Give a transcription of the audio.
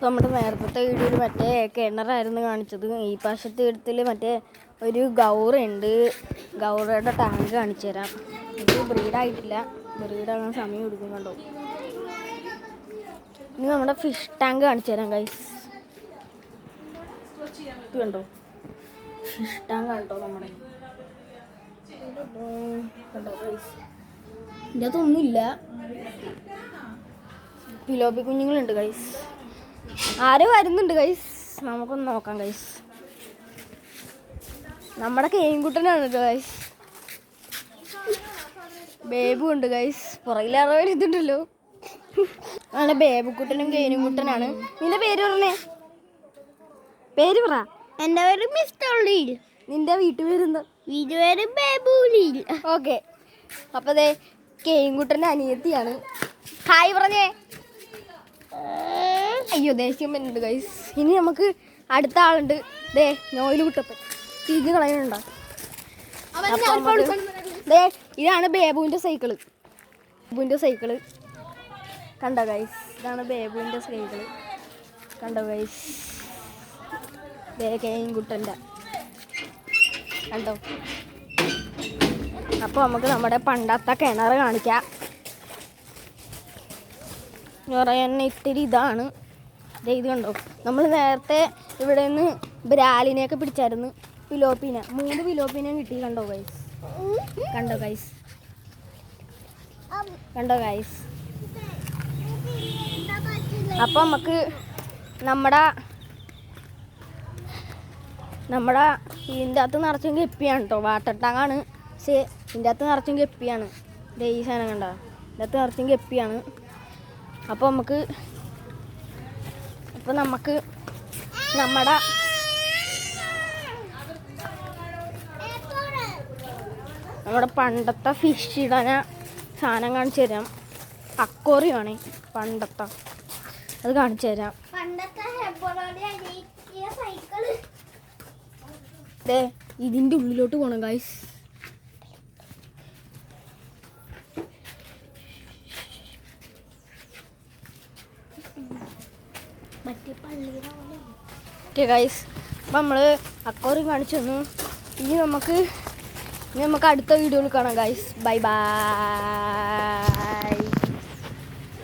നമ്മുടെ നേരത്തെ വീഡിയോയിൽ മറ്റേ കിണറായിരുന്നു കാണിച്ചത്. ഈ പ്രാവശ്യത്തെ വീട്ടിൽ മറ്റേ ഒരു ഗൗറുണ്ട്. ഗൗറയുടെ ടാങ്ക് കാണിച്ചു തരാം. ഇത് ബ്രീഡായിട്ടില്ല, ബ്രീഡാകാൻ സമയം എടുക്കുന്നുണ്ടോ. ഇനി നമ്മുടെ ഫിഷ് ടാങ്ക് കാണിച്ചു തരാം ഗൈസ്. ഇത് കണ്ടോ, ഫിഷ് ടാങ്ക് കണ്ടോ നമ്മുടെ. കണ്ടോ ഗൈസ്, ഇതിൻ്റെ അകത്തൊന്നുമില്ല. പിലോപ്പി കുഞ്ഞുങ്ങളുണ്ട് ഗൈസ്. ആരോ വരുന്നുണ്ട് ഗൈസ്, നമുക്കൊന്ന് നോക്കാം ഗൈസ്. നമ്മുടെ കേൻകുട്ടനാണ് ഗൈസ്. ബേബു ഉണ്ട് ഗൈസ്, പുറകിലാറോ വരുന്നുണ്ടല്ലോ. അങ്ങനെ ബേബുക്കുട്ടനും കേനുംകുട്ടനാണ്. നിന്റെ പേര് പറഞ്ഞേ, പേര് പറ. എൻ്റെ പേര് മിസ്റ്റർ ലീൽ. നിന്റെ വീട്ടുപേരെന്താ? വീട്ടുപേര് ബേബു ലീൽ. ഓക്കെ, അപ്പോൾ ദേ കേൻകുട്ടൻ്റെ അനിയത്തിയാണ്. ഹായ് പറഞ്ഞേ. അയ്യോ ദേഷ്യം വരുന്നുണ്ട് ഗൈസ്. ഇനി നമുക്ക് അടുത്ത ആളുണ്ട്. ദേ നോയിൽ കുട്ടപ്പൻ തിരിഞ്ഞ് കളയുന്നുണ്ടോ. ദേ ഇതാണ് ബേബുവിൻ്റെ സൈക്കിള്. ബേബുവിൻ്റെ സൈക്കിള് കണ്ടോ ഗൈസ്, ഇതാണ് ബേബുവിൻ്റെ സൈക്കിള്. കണ്ടോ ഗൈസ്, ദേ കേൻകുട്ടൻ്റെ കണ്ടോ. അപ്പോൾ നമുക്ക് നമ്മുടെ പണ്ടത്തെ കിണർ കാണിക്കാം. പറയാൻ ഇത്തിരി ഇതാണ്. ഇത് കണ്ടോ, നമ്മൾ നേരത്തെ ഇവിടെ നിന്ന് ബ്രാലിനെയൊക്കെ പിടിച്ചായിരുന്നു. പിലോപ്പിനെ 3 പിലോപ്പിനെ കിട്ടി. കണ്ടോ ഗൈസ്, കണ്ടോ ഗൈസ്, കണ്ടോ ഗൈസ്. അപ്പം നമുക്ക് നമ്മുടെ ഇതിൻ്റെ അകത്ത് നിറച്ചും ഗപ്പിയാണ് കേട്ടോ. വാട്ടർ ടാങ്കാണ്, പക്ഷേ ഇതിൻ്റെ അകത്ത് നിറച്ചും ഗപ്പിയാണ്. ഈ സാധനം കണ്ടോ, ഇതിൻ്റെ അകത്ത് നിറച്ചും ഗപ്പിയാണ്. അപ്പോൾ നമുക്ക് നമ്മുടെ പണ്ടത്തെ ഫിഷ് ഇടാൻ സാധനം കാണിച്ചു തരാം. അക്വേറിയമാണ് പണ്ടത്തെ, അത് കാണിച്ചു തരാം. ഇതിൻ്റെ ഉള്ളിലോട്ട് പോകണം ഗൈസ്. ഓക്കെ ഗൈസ്, അപ്പം നമ്മൾ അക്വേറിയം കാണിച്ചു തന്നു. ഇനി നമുക്ക് അടുത്ത വീഡിയോയിൽ കാണാം ഗൈസ്. Bye bye.